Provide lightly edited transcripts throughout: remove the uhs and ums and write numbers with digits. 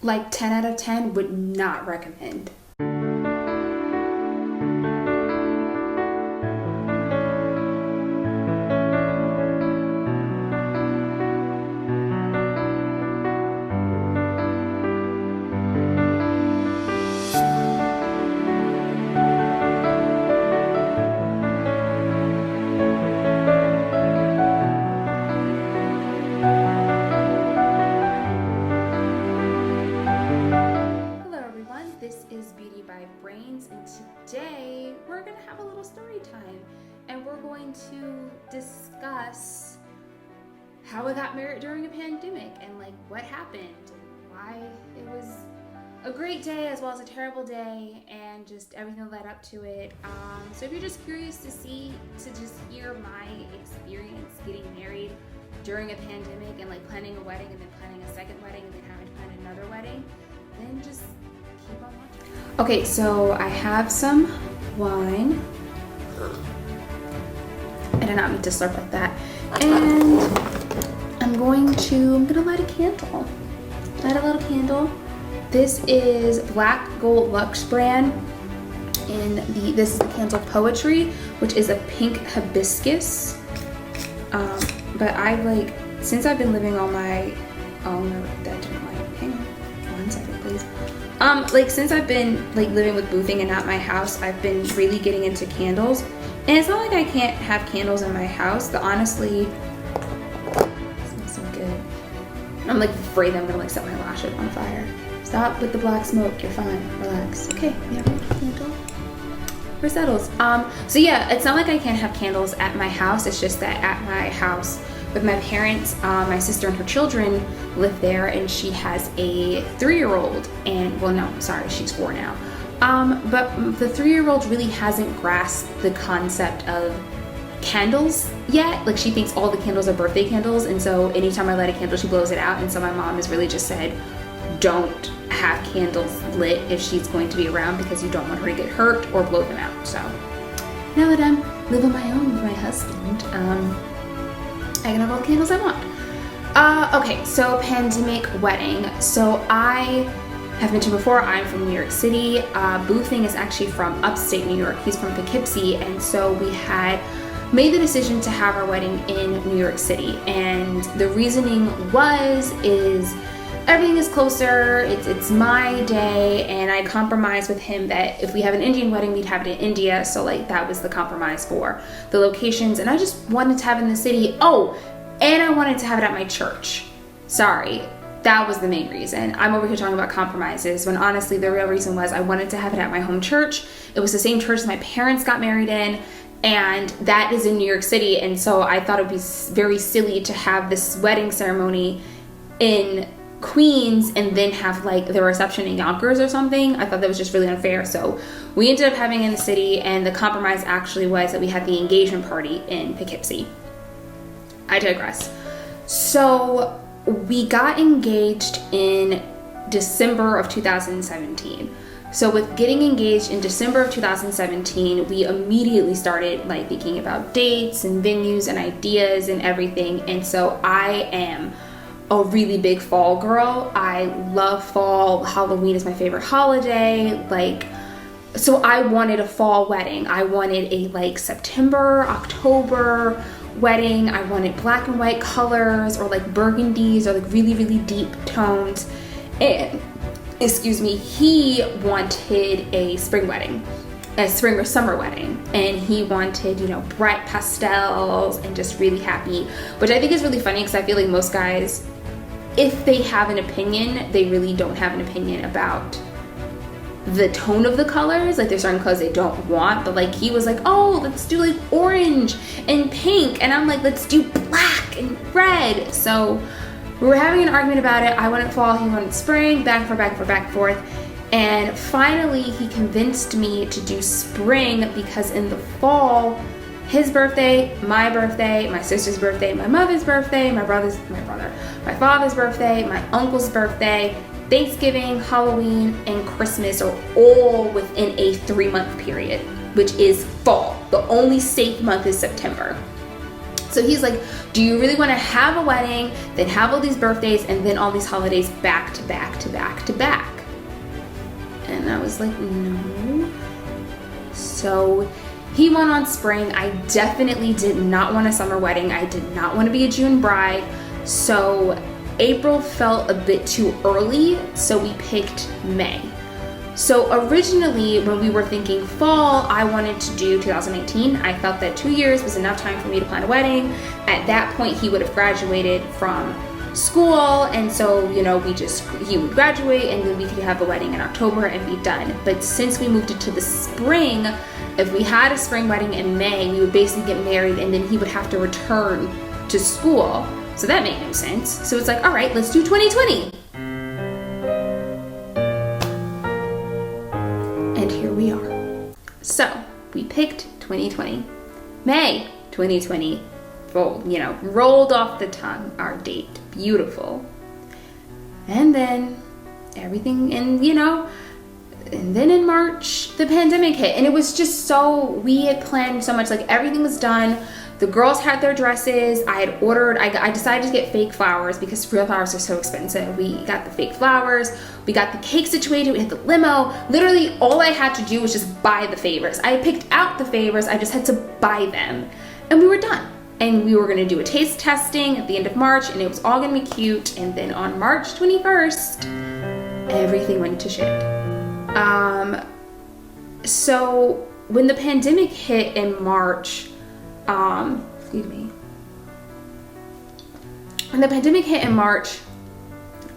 like 10 out of 10, would not recommend. Today we're going to have a little story time, and we're going to discuss how I got married during a pandemic and like what happened and why it was a great day as well as a terrible day and just everything that led up to it. So if you're just curious to just hear my experience getting married during a pandemic and like planning a wedding and then planning a second wedding and then having to plan another wedding, then just keep on watching. Okay, so I have some wine. I did not mean to slurp like that. And I'm gonna light a candle. Light a little candle. This is Black Gold Luxe brand. And this is the candle Poetry, which is a pink hibiscus. But since I've been living on my, oh no, that didn't light. Hang on, 1 second please. Since I've been living with Boofing and not my house, I've been really getting into candles. And it's not like I can't have candles in my house, but honestly, it smells so good. I'm afraid that I'm gonna set my lashes on fire. Stop with the black smoke, you're fine, relax. Okay, yeah, candle. For settles. So yeah, it's not like I can't have candles at my house, it's just that at my house with my parents, my sister and her children live there, and she has a 3-year-old, and well, no, sorry, she's 4 now. But the 3-year-old really hasn't grasped the concept of candles yet. She thinks all the candles are birthday candles, and so anytime I light a candle, she blows it out. And so my mom has really just said, don't have candles lit if she's going to be around because you don't want her to get hurt or blow them out. So now that I'm living on my own with my husband, I can have all the candles I want. Okay, so pandemic wedding. So I have mentioned before, I'm from New York City. Boofing is actually from upstate New York. He's from Poughkeepsie, and so we had made the decision to have our wedding in New York City. And the reasoning is everything is closer, it's my day, and I compromised with him that if we have an Indian wedding, we'd have it in India. So that was the compromise for the locations, and I just wanted to have it in the city. Oh, and I wanted to have it at my church. Sorry, that was the main reason. I'm over here talking about compromises when honestly the real reason was I wanted to have it at my home church. It was the same church my parents got married in, and that is in New York City. And so I thought it would be very silly to have this wedding ceremony in Queens and then have the reception in Yonkers or something. I thought that was just really unfair. So we ended up having it in the city, and the compromise actually was that we had the engagement party in Poughkeepsie. I digress. So we got engaged in December of 2017. So with getting engaged in December of 2017, we immediately started thinking about dates and venues and ideas and everything. And so I am a really big fall girl. I love fall. Halloween is my favorite holiday. So I wanted a fall wedding. I wanted a September, October wedding. I wanted black and white colors or burgundies or really, really deep tones. And he wanted a spring wedding, a spring or summer wedding. And he wanted, bright pastels and just really happy, which I think is really funny because I feel like most guys, if they have an opinion, they really don't have an opinion about the tone of the colors. There's certain colors they don't want, but he was oh, let's do orange and pink, and I'm let's do black and red. So we were having an argument about it. I wanted fall, he wanted spring, back and forth. And finally he convinced me to do spring because in the fall, his birthday, my sister's birthday, my mother's birthday, my father's birthday, my uncle's birthday, Thanksgiving, Halloween, and Christmas are all within a 3-month period, which is fall. The only safe month is September. So he's like, do you really want to have a wedding, then have all these birthdays, and then all these holidays back to back to back to back? And I was like, no. So he went on spring. I definitely did not want a summer wedding. I did not want to be a June bride. So April felt a bit too early, so we picked May. So originally, when we were thinking fall, I wanted to do 2018. I felt that 2 years was enough time for me to plan a wedding. At that point, he would have graduated from school, and so, you know, he would graduate, and then we could have a wedding in October and be done. But since we moved it to the spring, if we had a spring wedding in May, we would basically get married, and then he would have to return to school. So that made no sense. So it's like, all right, let's do 2020. And here we are. So we picked 2020. May 2020. Rolled off the tongue, our date. Beautiful. And then everything, and then in March, the pandemic hit. And it was just we had planned so much, like everything was done. The girls had their dresses. I decided to get fake flowers because real flowers are so expensive. We got the fake flowers. We got the cake situated. We had the limo. Literally, all I had to do was just buy the favors. I picked out the favors. I just had to buy them. And we were done. And we were going to do a taste testing at the end of March, and it was all going to be cute. And then on March 21st, everything went to shit. So when the pandemic hit in March, when the pandemic hit in March,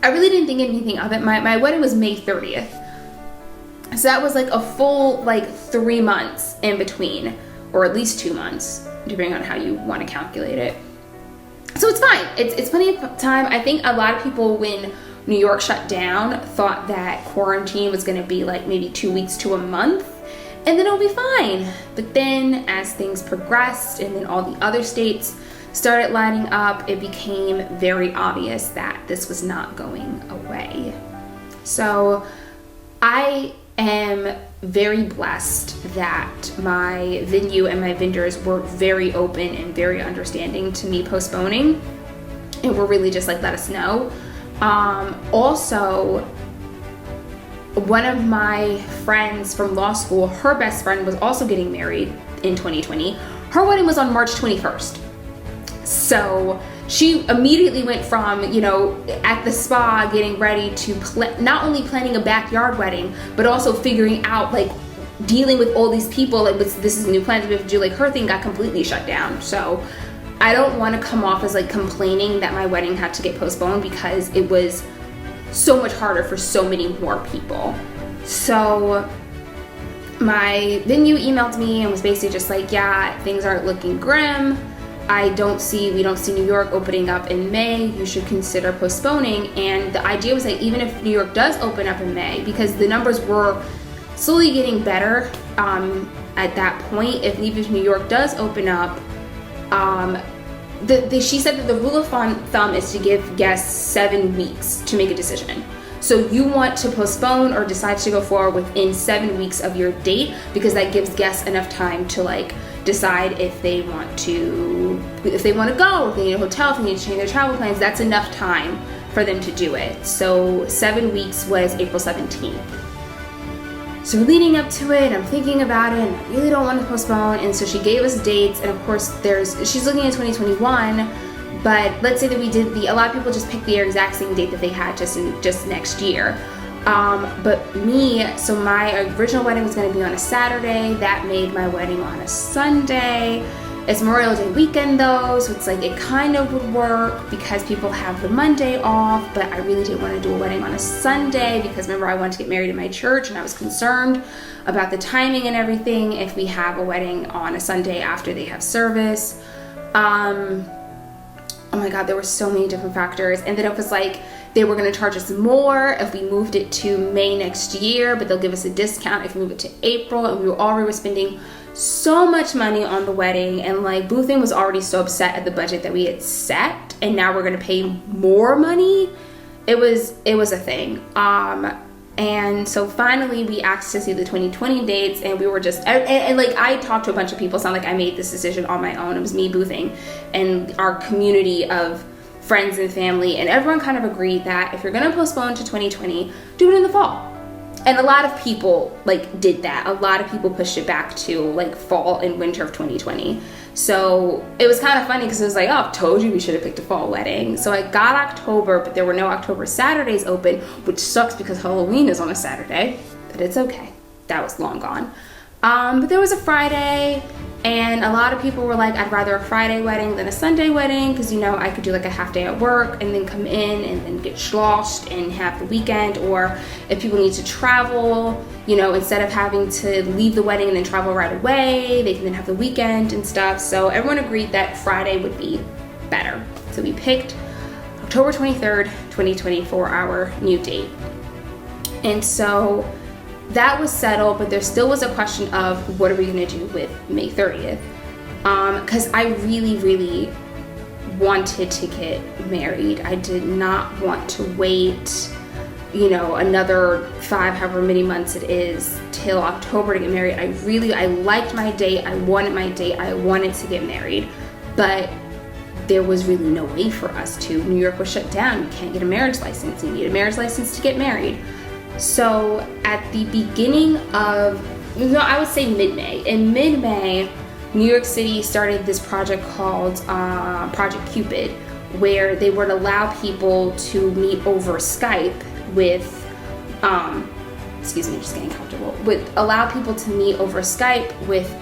I really didn't think anything of it. My wedding was May 30th. So that was like a full 3 months in between, or at least 2 months, depending on how you want to calculate it. So it's fine. It's plenty of time. I think a lot of people, when New York shut down, thought that quarantine was going to be maybe 2 weeks to a month, and then it'll be fine. But then as things progressed and then all the other states started lining up, it became very obvious that this was not going away. So I am very blessed that my venue and my vendors were very open and very understanding to me postponing, and were really just let us know. Also, one of my friends from law school, her best friend was also getting married in 2020. Her wedding was on March 21st. So she immediately went from, at the spa getting ready to not only planning a backyard wedding, but also figuring out, dealing with all these people. This is new plans we have to do. Her thing got completely shut down. So I don't want to come off as complaining that my wedding had to get postponed, because it was so much harder for so many more people. So my venue emailed me and was basically just yeah, things aren't looking grim. We don't see New York opening up in May. You should consider postponing. And the idea was that even if New York does open up in May, because the numbers were slowly getting better at that point, if New York does open up, she said that the rule of thumb is to give guests 7 weeks to make a decision. So you want to postpone or decide to go forward within 7 weeks of your date, because that gives guests enough time to decide if they want to go, if they need a hotel, if they need to change their travel plans. That's enough time for them to do it. So 7 weeks was April 17th. So leading up to it, I'm thinking about it, and I really don't want to postpone. And so she gave us dates, and of course she's looking at 2021, but let's say that a lot of people just picked the exact same date that they had just next year. But my original wedding was going to be on a Saturday. That made my wedding on a Sunday. It's Memorial Day weekend though, so it's it kind of would work because people have the Monday off, but I really didn't want to do a wedding on a Sunday, because remember, I wanted to get married in my church, and I was concerned about the timing and everything if we have a wedding on a Sunday after they have service. Oh my God, there were so many different factors. And then it was they were going to charge us more if we moved it to May next year, but they'll give us a discount if we move it to April. And we were spending so much money on the wedding, and Boothing was already so upset at the budget that we had set, and now we're going to pay more money. It was a thing. And so finally we asked to see the 2020 dates, and we were just, and like I talked to a bunch of people. It's not like I made this decision on my own. It was me boothing and our community of friends and family, and everyone kind of agreed that if you're gonna postpone to 2020, do it in the fall. And a lot of people like did that. A lot of people pushed it back to like fall and winter of 2020. So it was kind of funny because it was like, oh, I told you we should have picked a fall wedding. So I got October, but there were no October Saturdays open, which sucks because Halloween is on a Saturday, but it's okay. That was long gone. But there was a Friday, and a lot of people were like, I'd rather a Friday wedding than a Sunday wedding because, you know, I could do like a half day at work and then come in and then get sloshed and have the weekend. Or if people need to travel, you know, instead of having to leave the wedding and then travel right away, they can then have the weekend and stuff. So everyone agreed that Friday would be better. So we picked October 23rd, 2020 for our new date. And so that was settled, but there still was a question of what are we gonna do with May 30th? Because I really, really wanted to get married. I did not want to wait, you know, another 5, however many months it is, till October to get married. I liked my date. I wanted my date. I wanted to get married, but there was really no way for us to. New York was shut down. You can't get a marriage license. You need a marriage license to get married. So at the beginning of, no, I would say mid-May. In mid-May, New York City started this project called Project Cupid, where they would allow people to meet over Skype with, excuse me, just getting comfortable, would allow people to meet over Skype with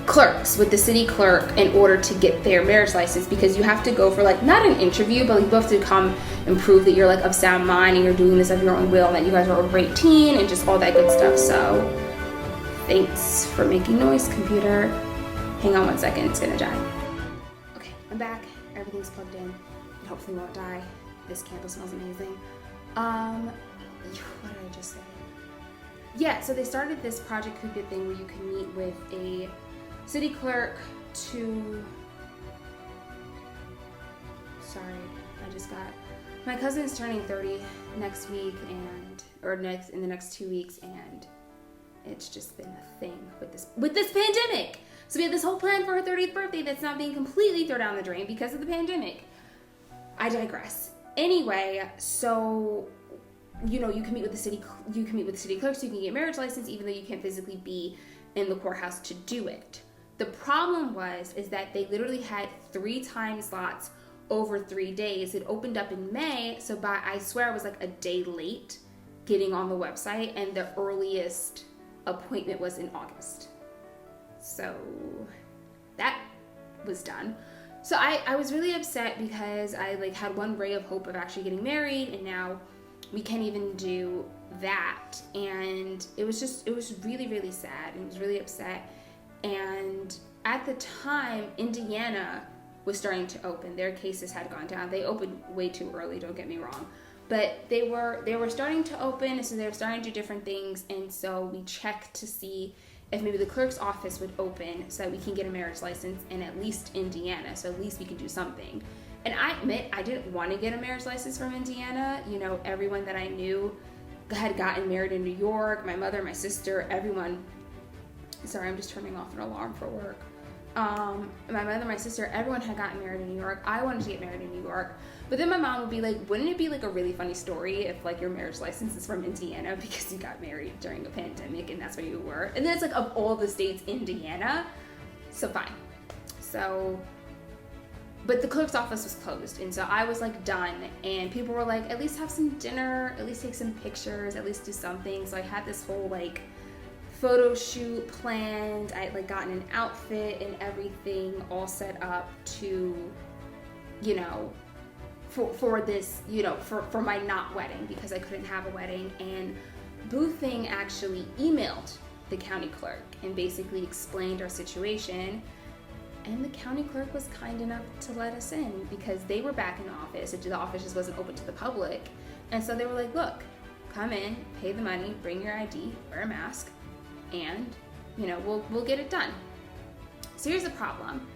clerks, with the city clerk, in order to get their marriage license, because you have to go for like, not an interview, but you have to come and prove that you're like of sound mind and you're doing this of your own will and that you guys are over 18 and just all that good stuff. So thanks for making noise, computer. Hang on one second, it's gonna die. Okay, I'm back. Everything's plugged in. It hopefully won't die. This candle smells amazing. What did I just say? Yeah, so they started this Project Cupid thing where you can meet with a city clerk to, sorry, I just got, my cousin's turning 30 next week in the next 2 weeks, and it's just been a thing with this pandemic. So we had this whole plan for her 30th birthday that's now being completely thrown down the drain because of the pandemic. I digress. Anyway, so, you know, you can meet with the city clerk so you can get marriage license even though you can't physically be in the courthouse to do it. The problem is that they literally had 3 time slots over 3 days. It opened up in May, so I swear I was like a day late getting on the website, and the earliest appointment was in August. So that was done. So I was really upset because I like had one ray of hope of actually getting married, and now we can't even do that. And it was really, really sad, and it was really upset. And at the time, Indiana was starting to open. Their cases had gone down. They opened way too early, don't get me wrong. But they were starting to open, so they were starting to do different things. And so we checked to see if maybe the clerk's office would open so that we can get a marriage license in at least Indiana, so at least we can do something. And I admit, I didn't want to get a marriage license from Indiana. You know, everyone that I knew had gotten married in New York, my mother, my sister, everyone. Sorry, I'm just turning off an alarm for work. My mother, my sister, everyone had gotten married in New York. I wanted to get married in New York. But then my mom would be like, wouldn't it be like a really funny story if like your marriage license is from Indiana because you got married during a pandemic and that's where you were? And then it's like, of all the states, Indiana. So fine. So, but the clerk's office was closed. And so I was like done. And people were like, at least have some dinner, at least take some pictures, at least do something. So I had this whole like photo shoot planned. I had like gotten an outfit and everything all set up to, you know, for this, you know, for my not wedding, because I couldn't have a wedding. And boothing actually emailed the county clerk and basically explained our situation. And the county clerk was kind enough to let us in because they were back in the office. The office just wasn't open to the public. And so they were like, look, come in, pay the money, bring your ID, wear a mask, and, you know, we'll get it done. So here's the problem.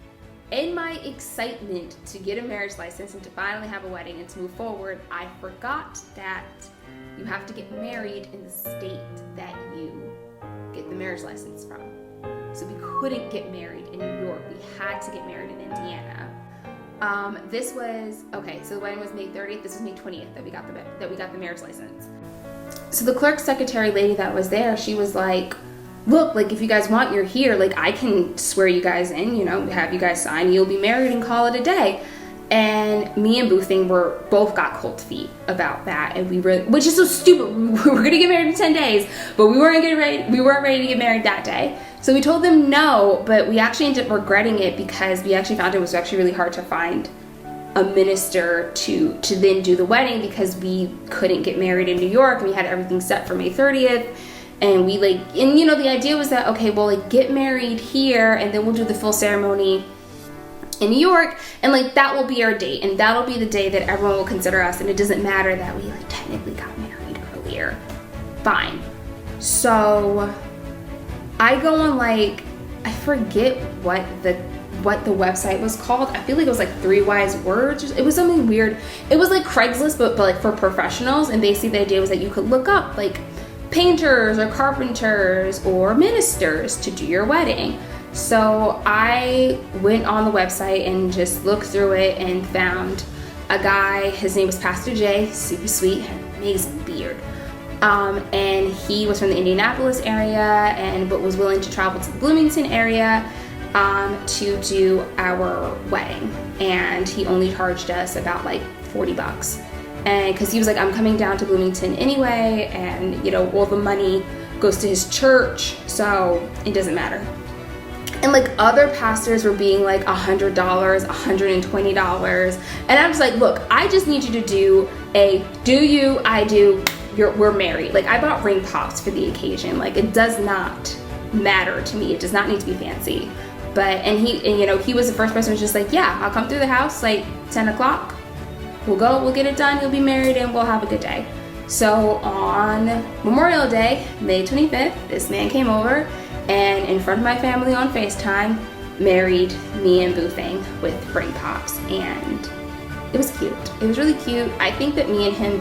in my excitement to get a marriage license and to finally have a wedding and to move forward, I forgot that you have to get married in the state that you get the marriage license from. So we couldn't get married in New York. We had to get married in Indiana. This was, okay, so the wedding was May 30th. This was May 20th that we got the marriage license. So the clerk secretary lady that was there, she was like, look, like if you guys want, you're here. Like I can swear you guys in, you know, have you guys sign, you'll be married and call it a day. And me and Boothing both got cold feet about that, and which is so stupid. We were gonna get married in 10 days, but we weren't ready to get married that day. So we told them no, but we actually ended up regretting it because we actually found it was actually really hard to find a minister to then do the wedding because we couldn't get married in New York, and we had everything set for May 30th. And you know, the idea was that, okay, well, like get married here and then we'll do the full ceremony in New York, and like that will be our date, and that'll be the day that everyone will consider us, and it doesn't matter that we like technically got married earlier. Fine. So I go on, like, I forget what the website was called. I feel like it was like 3 Wise Words. It was something weird. It was like Craigslist, but like for professionals, and basically the idea was that you could look up like painters or carpenters or ministers to do your wedding. So I went on the website and just looked through it and found a guy. His name was Pastor Jay, super sweet, had an amazing beard. And he was from the Indianapolis area but was willing to travel to the Bloomington area to do our wedding. And he only charged us about like $40. And because he was like, I'm coming down to Bloomington anyway, and you know, all the money goes to his church, so it doesn't matter. And like other pastors were being like $100, $120. And I'm just like, look, I just need you to do you, I do, we're married. Like I bought ring pops for the occasion. Like it does not matter to me. It does not need to be fancy. And you know, he was the first person who was just like, yeah, I'll come through the house like 10 o'clock. We'll get it done. You'll be married and we'll have a good day. So on Memorial Day, May 25th, this man came over and in front of my family on FaceTime, married me and Boothing with ring pops, and it was cute. It was really cute. I think that me and him it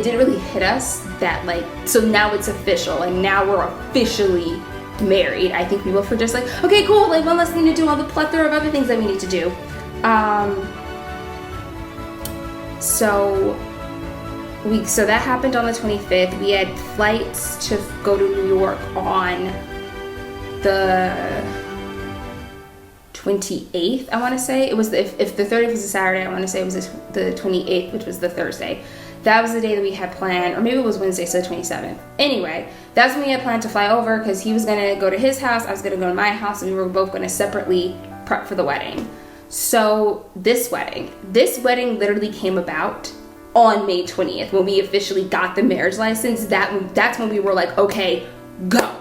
didn't really hit us that like, so now it's official, like now we're officially married. I think we both were just like, okay, cool, like one less thing to do, all the plethora of other things that we need to do. So that happened on the 25th. We had flights to go to New York on the 28th, I want to say. It was if the 30th was a Saturday, I want to say it was the 28th, which was the Thursday. That was the day that we had planned, or maybe it was Wednesday, so the 27th. Anyway, that's when we had planned to fly over because he was going to go to his house, I was going to go to my house, and we were both going to separately prep for the wedding. So this wedding literally came about on May 20th when we officially got the marriage license. That's when we were like, okay, go.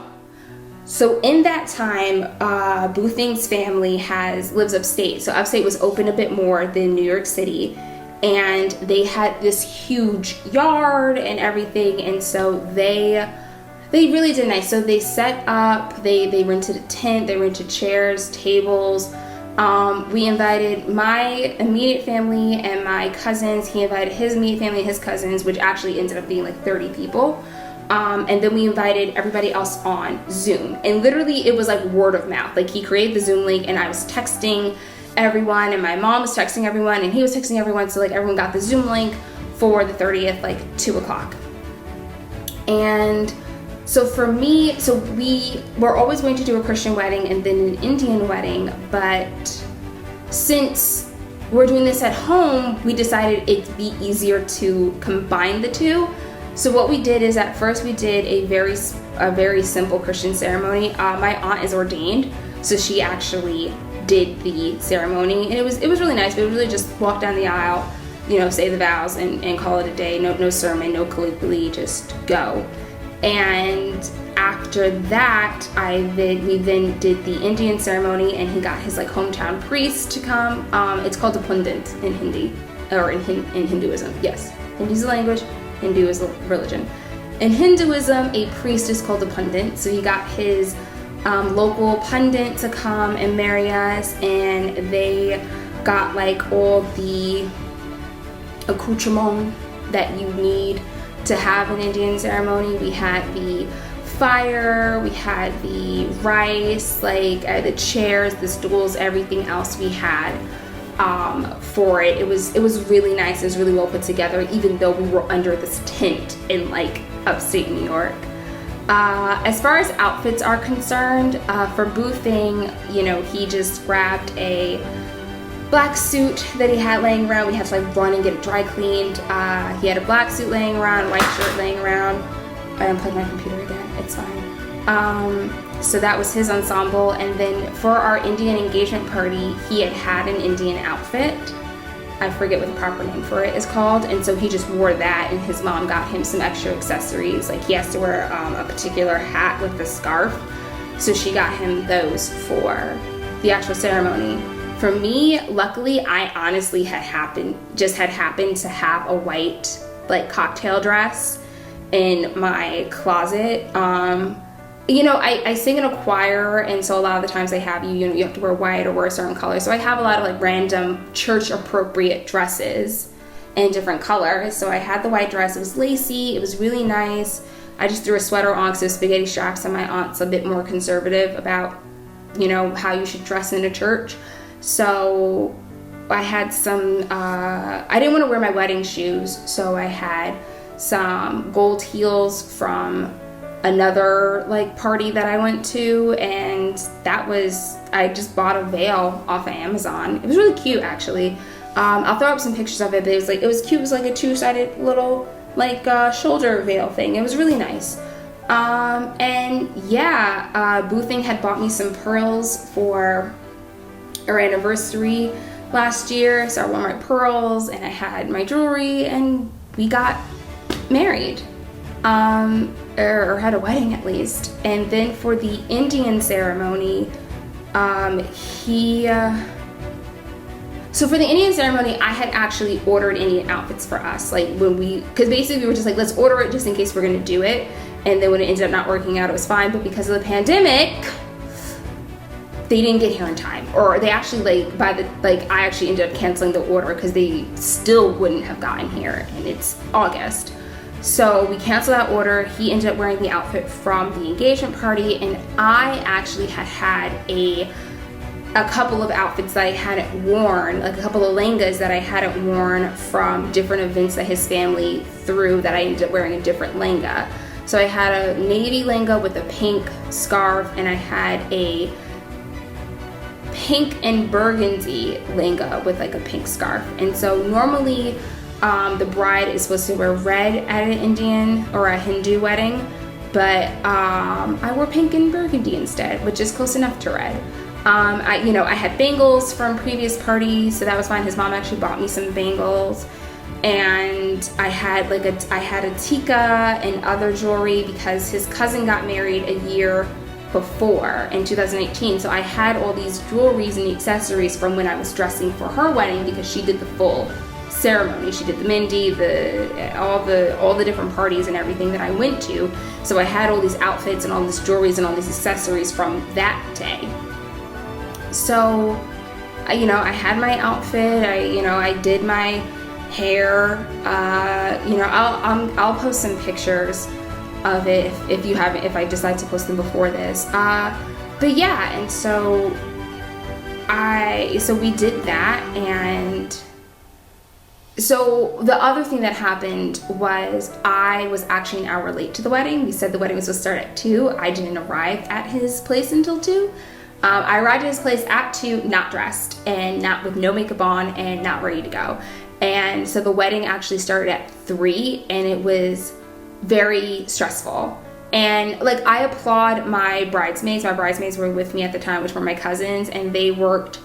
So in that time, Boothing's family lives upstate. So upstate was open a bit more than New York City, and they had this huge yard and everything, and so they really did nice. So they set up, they rented a tent, they rented chairs, tables. We invited my immediate family and my cousins. He invited his immediate family and his cousins, which actually ended up being like 30 people. And then we invited everybody else on Zoom. And literally it was like word of mouth. Like he created the Zoom link and I was texting everyone, and my mom was texting everyone, and he was texting everyone. So like everyone got the Zoom link for the 30th, like 2 o'clock. And so for me, we were always going to do a Christian wedding and then an Indian wedding, but since we're doing this at home, we decided it'd be easier to combine the two. So what we did is at first we did a very simple Christian ceremony. My aunt is ordained, so she actually did the ceremony, and it was really nice. We would really just walk down the aisle, you know, say the vows and call it a day. No sermon, no colloquy, just go. And after that, we then did the Indian ceremony, and he got his like hometown priest to come. It's called a pundit in Hindi, or in Hinduism. Yes, Hindi is the language, Hindu is the religion. In Hinduism, a priest is called a pundit. So he got his local pundit to come and marry us, and they got like all the accoutrement that you need to have an Indian ceremony. We had the fire, we had the rice, like the chairs, the stools, everything else we had for it. It was really nice. It was really well put together, even though we were under this tent in like upstate New York. As far as outfits are concerned, for boothing, you know, he just grabbed a black suit that he had laying around. We had to like run and get it dry cleaned. He had a black suit laying around, white shirt laying around. I unplugged my computer again, it's fine. So that was his ensemble. And then for our Indian engagement party, he had an Indian outfit. I forget what the proper name for it is called. And so he just wore that, and his mom got him some extra accessories. Like he has to wear a particular hat with a scarf. So she got him those for the actual ceremony. For me, luckily, I honestly had happened to have a white like cocktail dress in my closet. You know, I sing in a choir, and so a lot of the times they have you have to wear white or wear a certain color. So I have a lot of like random church appropriate dresses in different colors. So I had the white dress. It was lacy. It was really nice. I just threw a sweater on because it was spaghetti straps, and my aunt's a bit more conservative about, you know, how you should dress in a church. So I had some, I didn't want to wear my wedding shoes, so I had some gold heels from another like party that I went to, and that was, I just bought a veil off of Amazon. It was really cute, actually. I'll throw up some pictures of it, but it was cute. It was like a two-sided little like shoulder veil thing. It was really nice. And yeah, Boothing had bought me some pearls for our anniversary last year, so I wore my pearls and I had my jewelry, and we got married, or had a wedding at least. And then for the Indian ceremony, so for the Indian ceremony, I had actually ordered Indian outfits for us, like because basically we were just like, let's order it just in case we're gonna do it, and then when it ended up not working out, it was fine. But because of the pandemic, they didn't get here in time, or they actually I actually ended up canceling the order because they still wouldn't have gotten here, and it's August. So we canceled that order. He ended up wearing the outfit from the engagement party, and I actually had a couple of outfits that I hadn't worn, like a couple of lehengas that I hadn't worn from different events that his family threw, that I ended up wearing a different lehenga. So I had a navy lehenga with a pink scarf, and I had a pink and burgundy lehenga with like a pink scarf. And so normally the bride is supposed to wear red at an Indian or a Hindu wedding, but I wore pink and burgundy instead, which is close enough to red. I had bangles from previous parties, so that was fine. His mom actually bought me some bangles, and I had a tika and other jewelry because his cousin got married a year before in 2018. So I had all these jewelries and accessories from when I was dressing for her wedding, because she did the full ceremony. She did the mehndi, all the different parties and everything that I went to. So I had all these outfits and all these jewelries and all these accessories from that day. So I had my outfit. I did my hair. I'll post some pictures of it if I decide to post them before this. But yeah, and so we did that. And so the other thing that happened was I was actually an hour late to the wedding. We said the wedding was supposed to start at 2. I didn't arrive at his place until 2. I arrived at his place at 2, not dressed and with no makeup on and not ready to go. And so the wedding actually started at 3, and it was very stressful. And like, I applaud my bridesmaids. My bridesmaids were with me at the time, which were my cousins, and they worked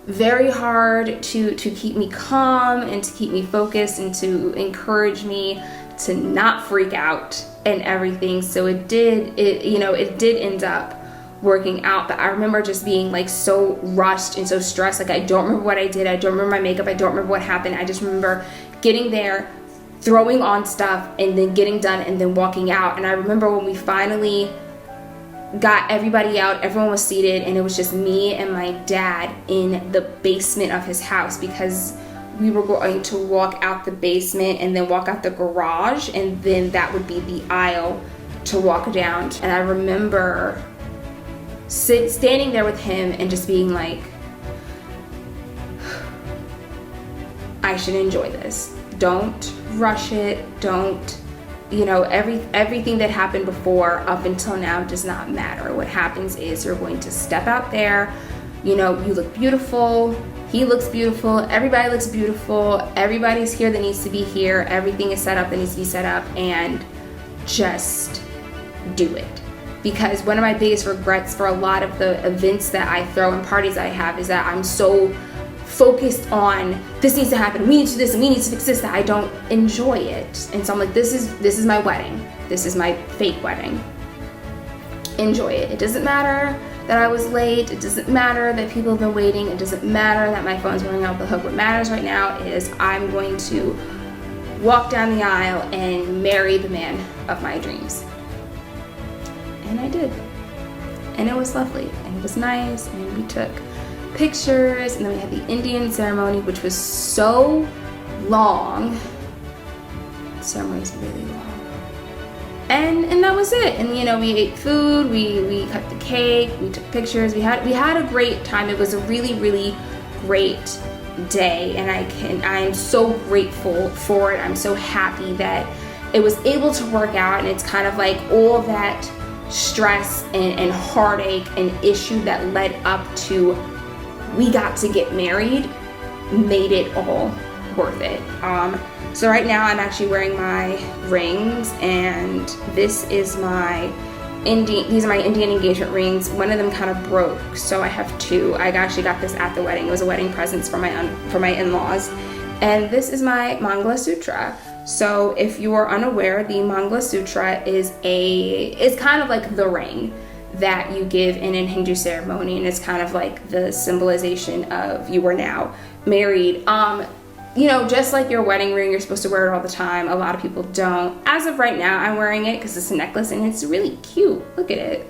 very hard to keep me calm and to keep me focused and to encourage me to not freak out and everything. So it did end up working out. But I remember just being like so rushed and so stressed. Like, I don't remember what I did. I don't remember my makeup. I don't remember what happened. I just remember getting there, throwing on stuff, and then getting done and then walking out. And I remember when we finally got everybody out, everyone was seated, and it was just me and my dad in the basement of his house, because we were going to walk out the basement and then walk out the garage, and then that would be the aisle to walk down. And I remember standing there with him and just being like, I should enjoy this. Don't rush it. Don't, everything that happened before up until now does not matter. What happens is you're going to step out there, you look beautiful. He looks beautiful. Everybody looks beautiful. Everybody's here that needs to be here. Everything is set up that needs to be set up, and just do it. Because one of my biggest regrets for a lot of the events that I throw and parties I have is that I'm so focused on this needs to happen, we need to do this, and we need to fix this, that I don't enjoy it. And so I'm like, this is my wedding. This is my fake wedding. Enjoy it. It doesn't matter that I was late. It doesn't matter that people have been waiting. It doesn't matter that my phone's running off the hook. What matters right now is I'm going to walk down the aisle and marry the man of my dreams. And I did. And it was lovely. And it was nice. And we took pictures. And then we had the Indian ceremony, which was so long. The ceremony was really long. And that was it. And we ate food, we cut the cake, we took pictures, we had a great time. It was a really, really great day, and I am so grateful for it. I'm so happy that it was able to work out, and it's kind of like all that stress and heartache and issue that led up to we got to get married made it all worth it. So right now I'm actually wearing my rings, and these are my Indian engagement rings. One of them kind of broke, so I have two. I actually got this at the wedding. It was a wedding present for my in-laws. And this is my Mangala Sutra. So if you are unaware, the Mangala Sutra is kind of like the ring that you give in a Hindu ceremony, and it's kind of like the symbolization of you are now married. Just like your wedding ring, you're supposed to wear it all the time. A lot of people don't. As of right now, I'm wearing it because it's a necklace and it's really cute. Look at it.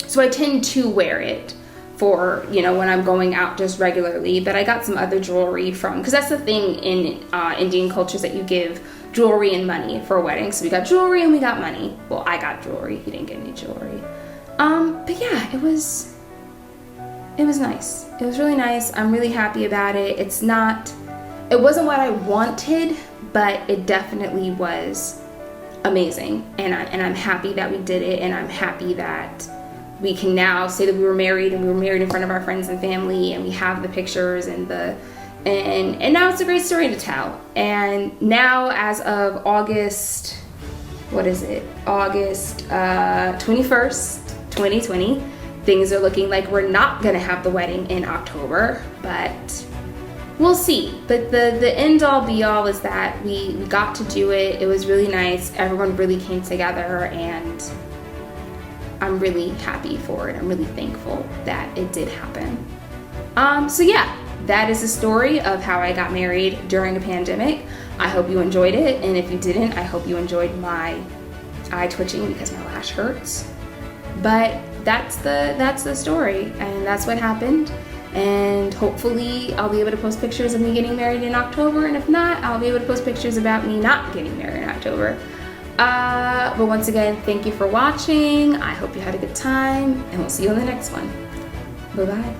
So I tend to wear it for, when I'm going out just regularly. But I got some other jewelry because that's the thing in Indian cultures, that you give jewelry and money for a wedding. So we got jewelry and we got money. Well, I got jewelry. He didn't get any jewelry. But yeah, it was nice. It was really nice. I'm really happy about it. It wasn't what I wanted, but it definitely was amazing. And I'm happy that we did it, and I'm happy that we can now say that we were married, and we were married in front of our friends and family, and we have the pictures and now it's a great story to tell. And now, as of August 21st, 2020, things are looking like we're not gonna have the wedding in October, but we'll see. But the end all be all is that we got to do it. It was really nice. Everyone really came together, and I'm really happy for it. I'm really thankful that it did happen. So yeah, that is the story of how I got married during a pandemic. I hope you enjoyed it, and if you didn't, I hope you enjoyed my eye twitching because my lash hurts. But that's the story, and that's what happened. And hopefully I'll be able to post pictures of me getting married in October, and if not, I'll be able to post pictures about me not getting married in October. But once again, thank you for watching. I hope you had a good time, and we'll see you on the next one. Bye-bye.